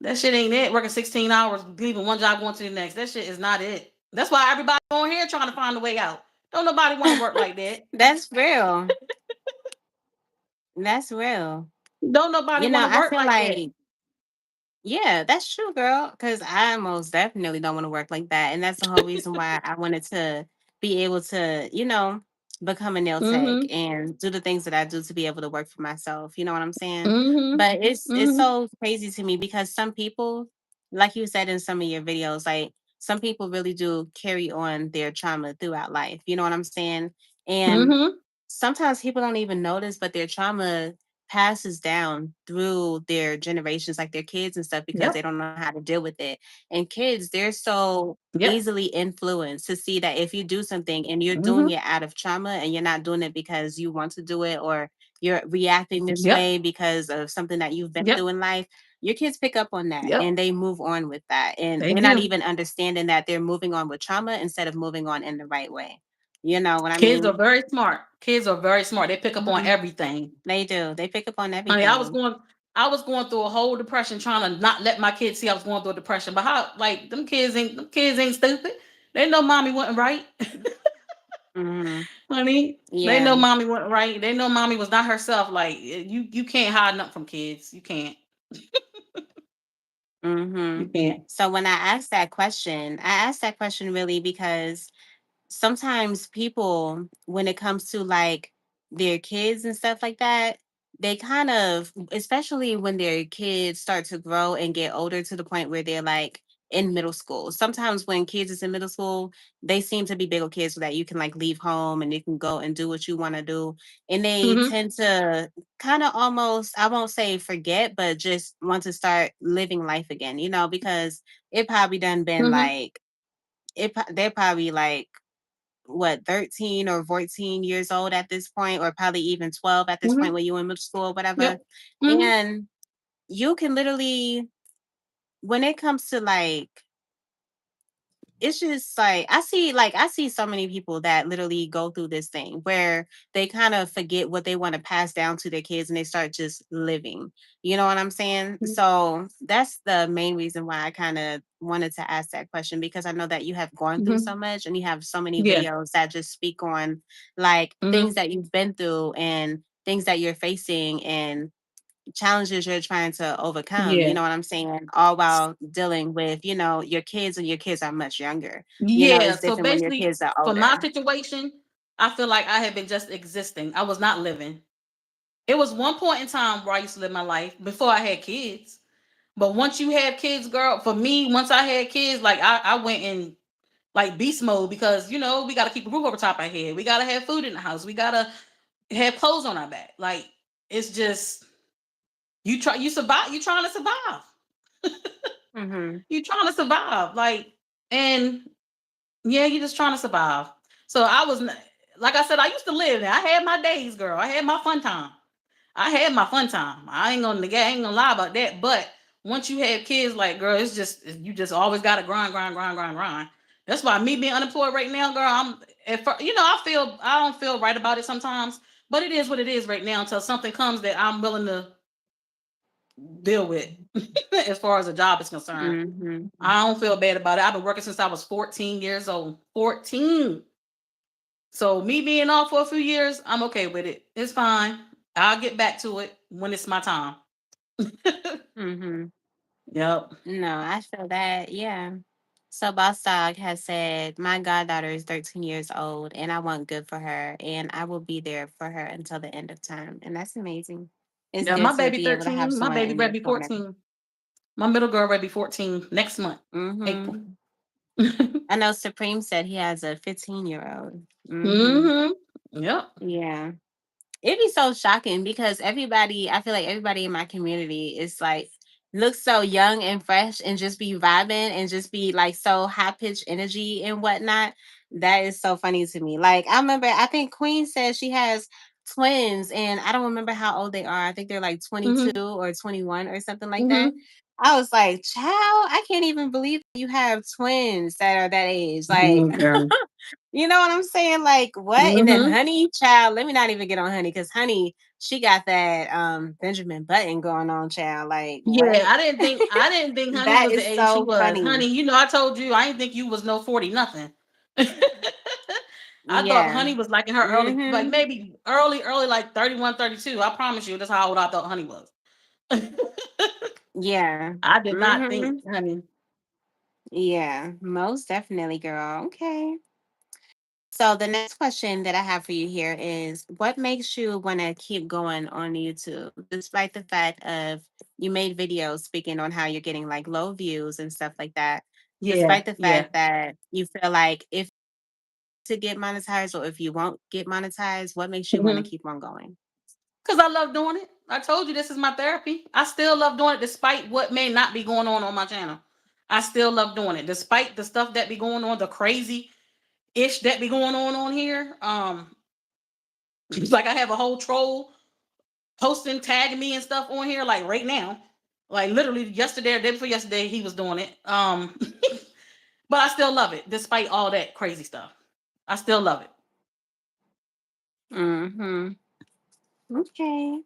That shit ain't it. Working 16 hours, leaving one job, going to the next. That shit is not it. That's why everybody on here trying to find a way out. Don't nobody want to work like that. That's real. That's real. Don't nobody want to I work feel like that. like, yeah, that's true, girl. Because I most definitely don't want to work like that. And that's the whole reason why I wanted to be able to, become a nail tech Mm-hmm. and do the things that I do to be able to work for myself. You know what I'm saying? Mm-hmm. But it's Mm-hmm. so crazy to me because some people, like you said in some of your videos, like some people really do carry on their trauma throughout life. You know what I'm saying? And Mm-hmm. sometimes people don't even notice, but their trauma passes down through their generations, like their kids and stuff, because they Yep. don't know how to deal with it. And kids, they're so Yep. easily influenced to see that if you do something and you're doing Mhm. it out of trauma and you're not doing it because you want to do it, or you're reacting this Yep. way because of something that you've been Yep. through in life, your kids pick up on that Yep. and they move on with that. And They they're not do. even understanding that they're moving on with trauma instead of moving on in the right way. You know what I Kids are mean? very smart. Kids are very smart. They pick up on Mhm. everything. They do. They pick up on Honey, everything. I was going through a whole depression trying to not let my kids see I was going through a depression. But how like them kids ain't stupid. They know mommy wasn't right. Mhm. Honey. They Yeah. know mommy wasn't right. They know mommy was not herself. Like you can't hide nothing from kids. You can't. You Mhm. can't. So when I asked that question really because sometimes people, when it comes to like their kids and stuff like that, they kind of, especially when their kids start to grow and get older to the point where they're like in middle school. Sometimes when kids is in middle school, they seem to be bigger kids so that you can like leave home and you can go and do what you want to do. And they Hmm. tend to kind of almost, I won't say forget, but just want to start living life again, because it probably done been Hmm. like they're probably like what 13 or 14 years old at this point, or probably even 12 at this point Hmm. when you in middle school or whatever. Yep. Hmm. And you can literally, when it comes to like, it's just like I see so many people that literally go through this thing where they kind of forget what they want to pass down to their kids and they start just living. You know what I'm saying? So that's the main reason why I kind of wanted to ask that question, because I know that you have gone through so Hmm. much and you have so many Yeah. videos that just speak on like things Hmm. that you've been through and things that you're facing and challenges you're trying to overcome, you Yeah. know what I'm saying? All while dealing with, your kids, and your kids are much younger. Yeah. It's So different when your basically, kids are for my older. situation, I feel like I had been just existing. I was not living. It was one point in time where I used to live my life before I had kids. But once you have kids, girl, for me, once I had kids, like I went in like beast mode because we gotta keep a roof over top of our head. We gotta have food in the house. We gotta have clothes on our back. Like it's just you survive, you trying to survive. Mhm. You trying to survive. Like, and yeah, you just trying to survive. So like I said, I used to live there. I had my days, girl. I had my fun time. I had my fun time. I ain't gonna lie about that. But once you have kids, like girl, you just always gotta grind, grind, grind, grind, grind. That's why me being unemployed right now, girl, I don't feel right about it sometimes, but it is what it is right now until something comes that I'm willing to deal with as far as a job is concerned. Mhm. I don't feel bad about it. I've been working since I was 14 years old. 14. So me being off for a few years, I'm okay with it. It's fine. I'll get back to it when it's my time. Mhm. Yep. No, I feel that. Yeah. So Boss Dog has said, "My goddaughter is 13 years old, and I want good for her, and I will be there for her until the end of time." And that's amazing. It's Yeah, good my to baby be able to have 13, my someone baby in your ready be corner. 14. My middle girl ready be 14 next month, April. Mhm. I know Supreme said he has a 15-year-old. Mhm. Mm-hmm. Yep. Yeah. It'd be so shocking because I feel like everybody in my community is like looks so young and fresh and just be vibing and just be like so high pitched energy and whatnot. That is so funny to me. Like I remember, I think Queen said she has twins and I don't remember how old they are. I think they're like 22 Mm-hmm. or 21 or something like that. Mm-hmm. I was like, child, I can't even believe you have twins that are that age. Like, Okay. you know what I'm saying? Like what? And then Mm-hmm. Honey, child, let me not even get on Honey because Honey, she got that Benjamin Button going on, child. Like Yeah, what? I didn't think Honey That was the is age she so was. funny. Honey, I told you I didn't think you was no 40 nothing. I thought Yeah. Honey was like in her early, like Mm-hmm. maybe early, like 31, 32. I promise you, that's how old I thought Honey was. Yeah. I did not think Mm-hmm. Honey. Yeah. Most definitely, girl. Okay. So the next question that I have for you here is, what makes you want to keep going on YouTube despite the fact of you made videos speaking on how you're getting like low views and stuff like that, Yeah, despite the yeah. fact that you feel like if to get monetized, or if you won't get monetized, what makes you want to Because keep on going? I love doing it. I told you this is my therapy. I still love doing it despite what may not be going on my channel. I still love doing it despite the stuff that be going on, the crazy ish that be going on here. Like I have a whole troll posting, tagging me and stuff on here, like right now. Like literally yesterday or day before yesterday, he was doing it. But I still love it, despite all that crazy stuff. I still love it. Mm-hmm. Okay.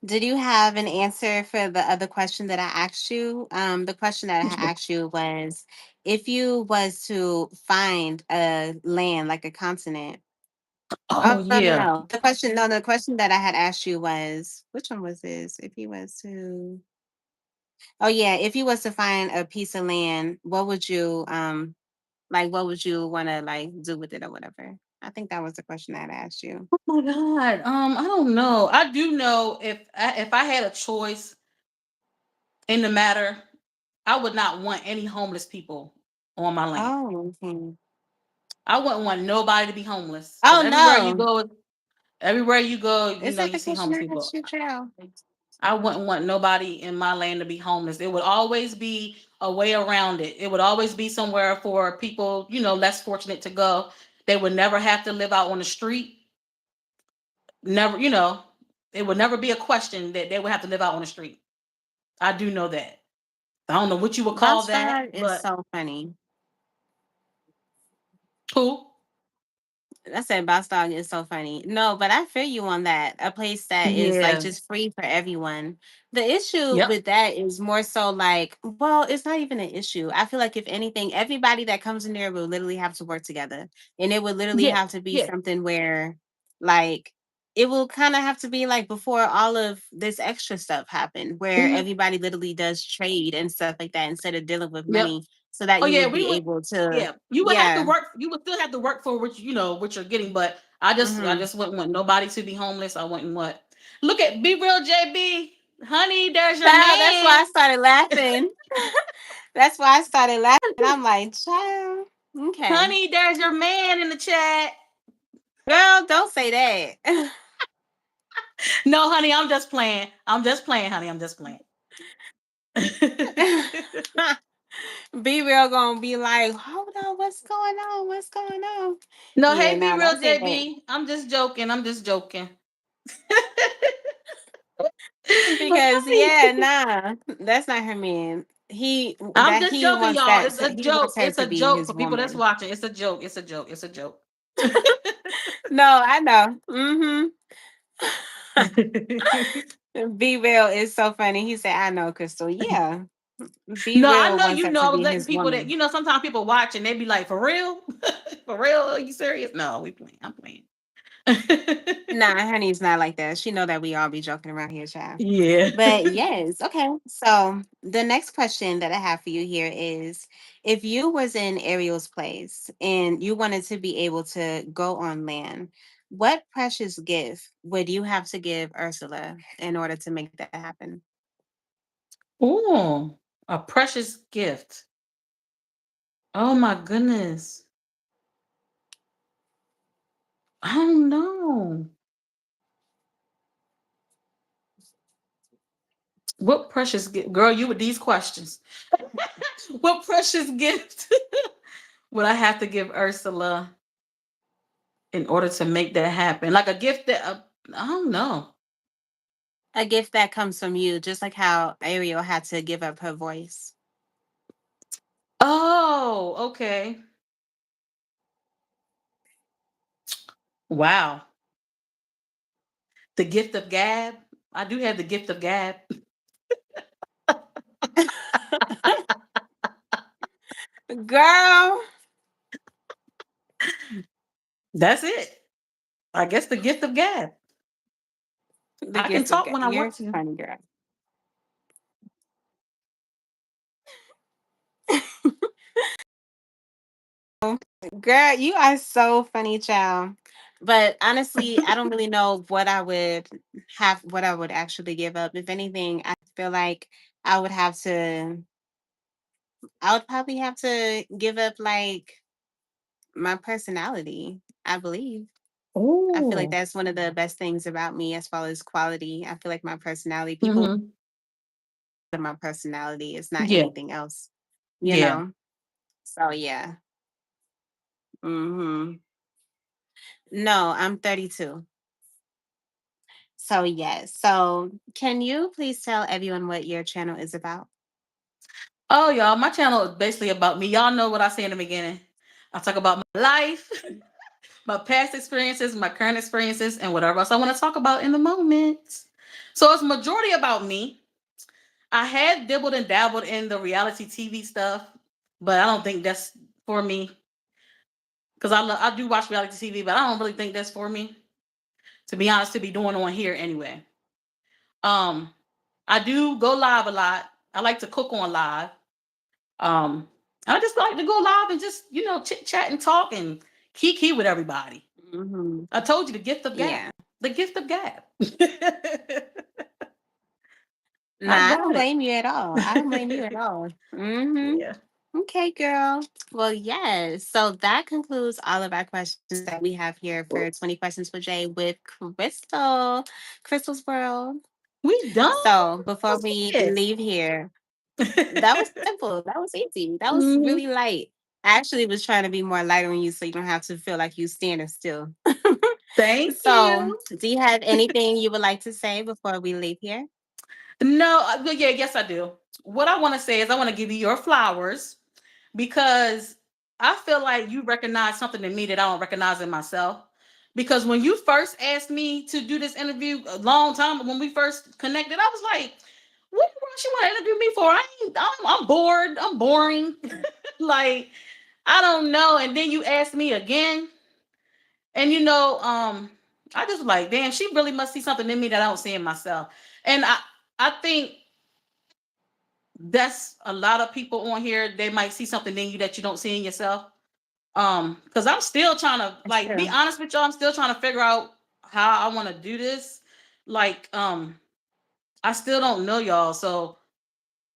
Did you have an answer for the other question that I asked you? The question that I asked you was, if you was to find a land, like a continent. Oh Oh, no, no, yeah. no. The question that I had asked you was, which one was this? If you was to, oh yeah, if you was to find a piece of land, what would you like? What would you want to like do with it or whatever? I think that was the question I had asked you. Oh my god. I don't know. I do know if I had a choice in the matter, I would not want any homeless people on my land. Oh, okay. I wouldn't want nobody to be homeless because Oh no, everywhere you go, is that you the see question homeless I people. asked you, Joe? I wouldn't want nobody in my land to be homeless. It would always be a way around it. It would always be somewhere for people, less fortunate to go. They would never have to live out on the street. Never, it would never be a question that they would have to live out on the street. I do know that. I don't know what you would call that, Bastard is but so funny. who? I said Boston is so funny. No, but I feel you on that. A place that is like Yeah. just free for everyone. The issue Yep. with that is more so like, well, it's not even an issue. I feel like if anything, everybody that comes in there will literally have to work together. And it would literally Yeah. have to be Yeah. something where like it will kind of have to be like before all of this extra stuff happened, where Mhm. everybody literally does trade and stuff like that instead of dealing with Yep. money so that Oh you yeah, would we be would. able to, Yeah, you would have to yeah. work. You would still have to work for what you're getting. But I Mm-hmm. just wouldn't want nobody to be homeless. I wouldn't want. Look at Be Real JB, honey. There's your Child, that's why man. I started laughing. That's why I started laughing. I'm like, child, okay. Honey, there's your man in the chat. Girl, don't say that. No, honey, I'm just playing. I'm just playing, honey. I'm just playing. Be real gonna be like, hold on, what's going on? What's going on? No, Yeah, hey, Be nah, Real don't say that. JB. I'm just joking. I'm just joking. Because yeah, nah, that's not her man. He I'm that just joking, y'all. It's a he wants joke. her It's to a be joke his for people that's woman. watching. It's a joke. It's a joke. It's a joke. No, I know. Be real is so funny. He said, I know, Crystal. Yeah. Be No, I real know wants you her know. to I was be letting his people that woman. sometimes people watch and they be like, "For real, for real? Are you serious?" No, we playing. I'm playing. Nah, honey's not like that. She know that we all be joking around here, child. Yeah. But yes, okay. So the next question that I have for you here is, if you was in Ariel's place and you wanted to be able to go on land, what precious gift would you have to give Ursula in order to make that happen? Oh, a precious gift. Oh my goodness. I don't know. What precious gift, girl? You with these questions? What precious gift would I have to give Ursula in order to make that happen? Like a gift that I don't know. A gift that comes from you, just like how Ariel had to give up her voice. Oh, okay. Wow. The gift of gab. I do have the gift of gab. Girl, That's it. I guess the gift of gab. the I can gift of talk God. when I You're want to. funny, girl. Girl, you are so funny, child. But honestly, I don't really know what I would actually give up. If anything, I feel like I would have to, I would probably have to give up like My personality, I believe. I feel like Oh. that's one of the best things about me as far as quality. I feel like my personality, people Mm-hmm. my personality is not Yeah. anything else, you Yeah. know? So yeah. Mhm. No, I'm 32. So yes. So can you please tell everyone what your channel is about? Oh, y'all, my channel is basically about me. Y'all know what I say in the beginning. I talk about my life, my past experiences, my current experiences, and whatever else I want to talk about in the moment. So it's majority about me. I had dibbled and dabbled in the reality TV stuff, but I don't think that's for me because I do watch reality TV, but I don't really think that's for me. To be honest, to be doing on here anyway. Um, I do go live a lot. I like to cook on live. Um, I just like to go live and just chit chat and talk and kiki with everybody. Mhm. I told you the gift of gab. Yeah. The gift of gab. I Nah, I don't got it. blame you at all. I don't blame you at all. Mhm. Yeah. Okay, girl. Well, yes. So that concludes all of our questions that we have here for 20 Questions with Jay with Crystal, Crystal's World. We done? So That before was we quick. leave here, that was simple. That was easy. That was Mhm. really light. I actually was trying to be more lighter on you so you don't have to feel like you standing still. Thank So, you. do you have anything you would like to say before we leave here? No, well, yeah, yes, I do. What I want to say is I want to give you your flowers because I feel like you recognize something in me that I don't recognize in myself. Because when you first asked me to do this interview a long time when we first connected, I was like, "What the world you want to interview me for? I'm bored. I'm boring. Like I don't know." And then you asked me again, and I just like, damn, she really must see something in me that I don't see in myself. And I think that's a lot of people on here. They might see something in you that you don't see in yourself. Because I'm still trying to That's like be true. honest with y'all. I'm still trying to figure out how I want to do this. Like, I still don't know y'all, so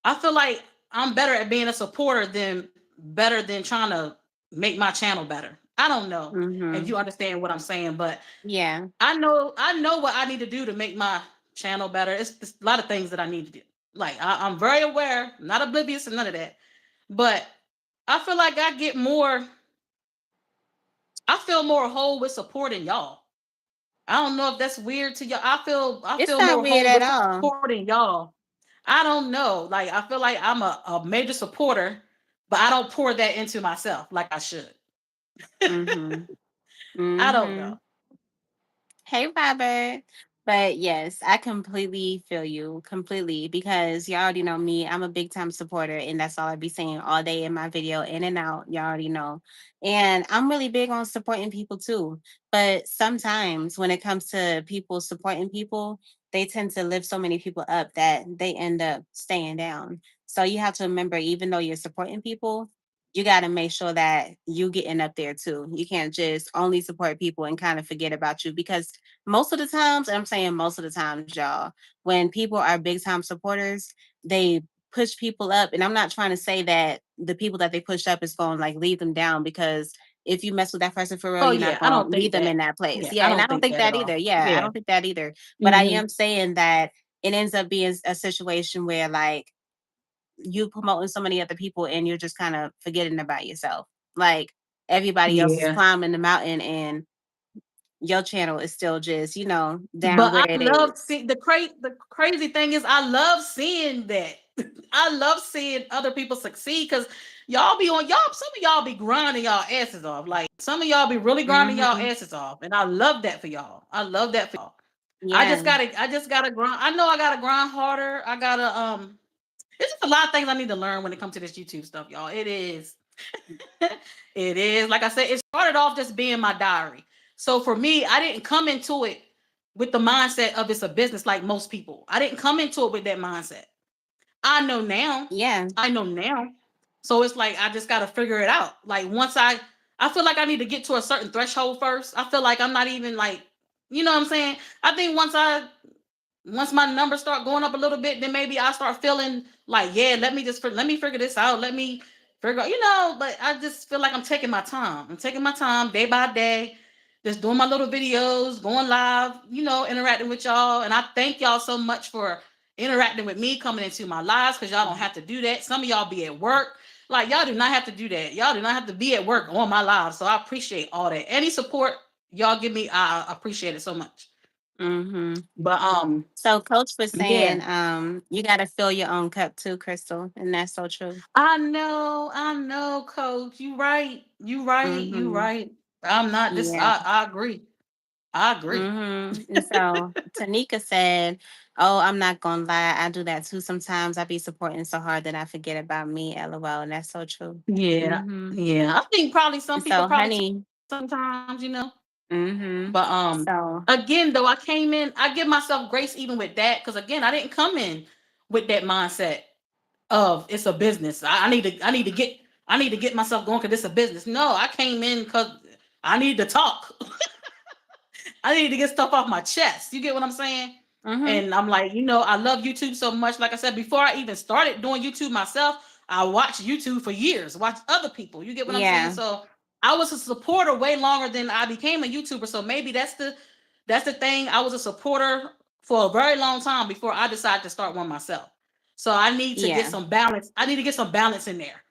I feel like I'm better at being a supporter than better than trying to make my channel better. I don't know if Mhm. you understand what I'm saying, but Yeah. I know what I need to do to make my channel better. It's a lot of things that I need to do. Like I'm very aware, not oblivious to none of that. But I feel like I feel more whole with supporting y'all. I don't know if that's weird to y'all. I It's feel not more weird whole at with all. supporting y'all. I don't know. Like I feel like I'm a major supporter, but I don't pour that into myself like I should. Mhm. I don't know. Mhm. Hey, Robert. But yes, I completely feel you completely because you already know me. I'm a big time supporter, and that's all I be saying all day in my video, in and out. You already know. And I'm really big on supporting people too. But sometimes when it comes to people supporting people, they tend to lift so many people up that they end up staying down. So you have to remember, even though you're supporting people, you got to make sure that you getting up there too. You can't just only support people and kind of forget about you because most of the times, and I'm saying most of the times, y'all, when people are big time supporters, they push people up. And I'm not trying to say that the people that they push up is going to like leave them down because if you mess with that person for real, Oh you're yeah, not I going don't to leave think them that. in that place. Yeah, Yeah. I And I don't don't think think that at that all. either. Yeah. I Yeah. don't think that either. But I Mm-hmm. am saying that it ends up being a situation where like you promoting so many other people and you're just kind of forgetting about yourself. Like everybody else is Yeah. climbing the mountain and your channel is still just, down But where I it love is. see the crazy thing is I love seeing that. I love seeing other people succeed because y'all be on y'all. Some of y'all be grinding y'all asses off. Like some of y'all be really grinding y'all Mhm. asses off, and I love that for y'all. I love that for y'all. Yeah. I just gotta grind. I know I gotta grind harder. I gotta It's just a lot of things I need to learn when it comes to this YouTube stuff, y'all. It is. It is. Like I said, it started off just being my diary. So for me, I didn't come into it with the mindset of it's a business like most people. I didn't come into it with that mindset. I know now. Yeah. I know now. So it's like I just gotta figure it out. Like I feel like I need to get to a certain threshold first. I feel like I'm not even like, you know what I'm saying? I think once my numbers start going up a little bit, then maybe I start feeling like, yeah, let me figure this out. Let me figure, but I just feel like I'm taking my time. I'm taking my time day by day, just doing my little videos, going live, interacting with y'all. And I thank y'all so much for interacting with me, coming into my lives, because y'all don't have to do that. Some of y'all be at work. Like, y'all do not have to do that. Y'all do not have to be at work on my live. So I appreciate all that. Any support y'all give me, I appreciate it so much. Mm-hmm. But So Coach was yeah. saying, you gotta fill your own cup too, Crystal. And that's so true. I know, coach. You right. You right. You Mm-hmm. right. I'm not this. Yeah. I agree. I agree. And so Tanika said, "Oh, I'm not gonna lie, I do that too. Sometimes I be supporting so hard that I forget about me. LOL." And that's so true. Yeah. Mm-hmm. Yeah. I think probably some And people so, probably honey, sometimes. mm-hmm. But So, again though, I came in, I give myself grace even with that, because again, I didn't come in with that mindset of it's a business. I need to get myself going because it's a business. No, I came in because I need to talk. I need to get stuff off my chest. You get what I'm saying? mm-hmm. And I'm like, I love YouTube so much. Like I said, before I even started doing YouTube myself, I watched YouTube for years, watched other people. You get what I'm saying? Yeah, So I was a supporter way longer than I became a YouTuber. So maybe that's the thing. I was a supporter for a very long time before I decided to start one myself. So I need to get yeah, some balance. I need to get some balance in there.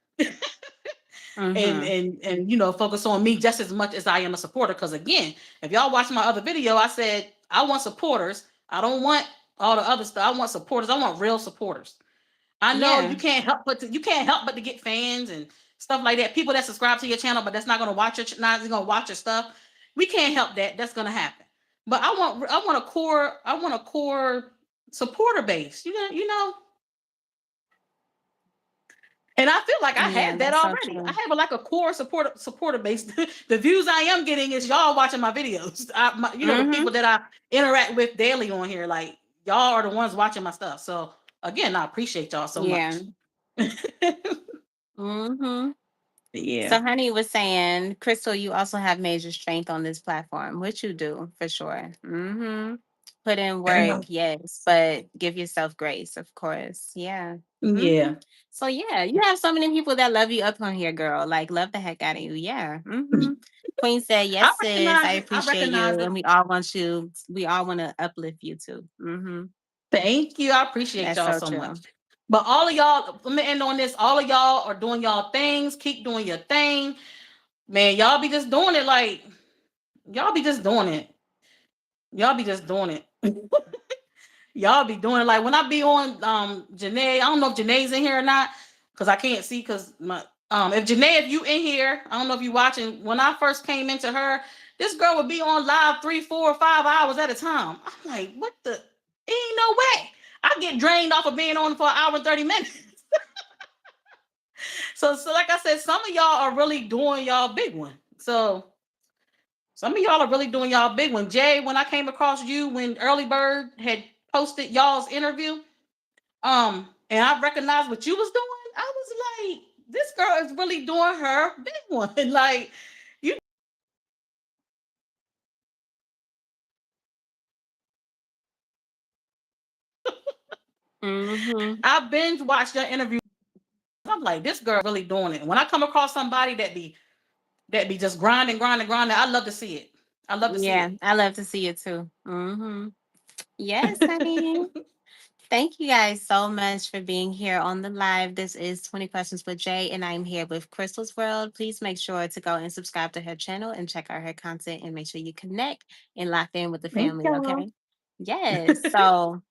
and mm-hmm. and and focus on me just as much as I am a supporter. Because again, if y'all watch my other video, I said I want supporters. I don't want all the other stuff. I want supporters. I want real supporters. I know Yeah, you can't help but to get fans and stuff like that. People that subscribe to your channel, but that's not gonna watch not going to watch your stuff. We can't help that. That's gonna happen. But I want a core supporter base. And I feel like I yeah, have that that's so already. I true. have like a core supporter base. The views I am getting is y'all watching my videos. The Mm-hmm. people that I interact with daily on here, like y'all are the ones watching my stuff. So again, I appreciate y'all so Yeah. much. Mm-hmm. Yeah. So, honey was saying, Crystal, you also have major strength on this platform, which you do for sure. Mm-hmm. Put in work, yes, but give yourself grace, of course. Yeah. Mm-hmm. Yeah. So, yeah, you have so many people that love you up on here, girl. Like, love the heck out of you. Yeah. Mm-hmm. Queen said, I yes, sis, I recognize it. I appreciate recognize you. it. And we all want to uplift you too. Mm-hmm. Thank you. I appreciate That's y'all so so much. true. But all of y'all, let me end on this. All of y'all are doing y'all things. Keep doing your thing. Man, y'all be just doing it like y'all be just doing it. Y'all be just doing it. Y'all be doing it like when I be on Janae. I don't know if Janae's in here or not because I can't see because my if Janae, if you in here, I don't know if you watching. When I first came into her, this girl would be on live 3, 4, 5 hours at a time. I'm like, what the? Ain't no way. I get drained off of being on for an hour and 30 minutes. So like I said, some of y'all are really doing y'all big one. So some of y'all are really doing y'all big one. Jay, when I came across you when Early Bird had posted y'all's interview, and I recognized what you was doing, I was like, this girl is really doing her big one. Like, you Mm-hmm. I binge watched your interview. I'm like, this girl really doing it. When I come across somebody that be just grinding, grinding, grinding, I love to see it. I love to Yeah, see I love to see it too. Mm-hmm. Yes, honey. it. Thank you guys so much for being here on the live. This is 20 Questions with Jay, and I'm here with Crystal's World. Please make sure to go and subscribe to her channel and check out her content and make sure you connect and lock in with the Thank family, y'all. okay? Yes. So,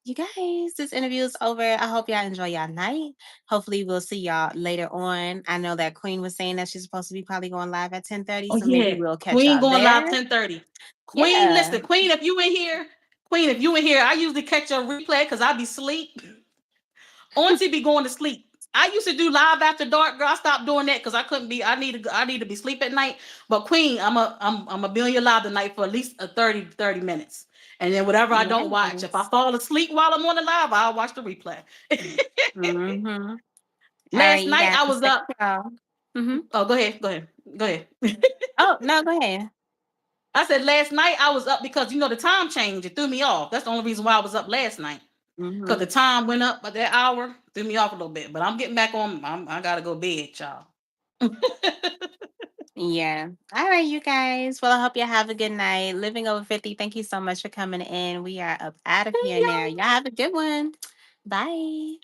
you guys, this interview is over. I hope y'all enjoy y'all night. Hopefully, we'll see y'all later on. I know that Queen was saying that she's supposed to be probably going live at 10:30, Oh so maybe yeah, we'll catch Queen y'all going there. live 10:30. Queen, Yeah. listen, Queen, if you in here, Queen, if you in here, I usually catch your replay because I be sleep. Auntie be going to sleep. I used to do live after dark, girl. I stopped doing that because I couldn't be. I need to be sleep at night. But Queen, I'm a be on your live tonight for at least a 30 minutes. And then whatever I don't watch, if I Yes. fall asleep while I'm on the live, I'll watch the replay. Mm-hmm. All right, Last you night guys. I was Thank up. y'all. Mm-hmm. Oh, go ahead. Go ahead. Go ahead. Oh, no, go ahead. I said last night I was up because the time change. It threw me off. That's the only reason why I was up last night. Cause the Mhm. time went up by that hour, threw me off a little bit. But I'm getting back on. I gotta go to bed, y'all. Yeah. All right, you guys. Well, I hope you have a good night. Living over 50, thank you so much for coming in. We are up out of here now. Y'all have a good one. Bye.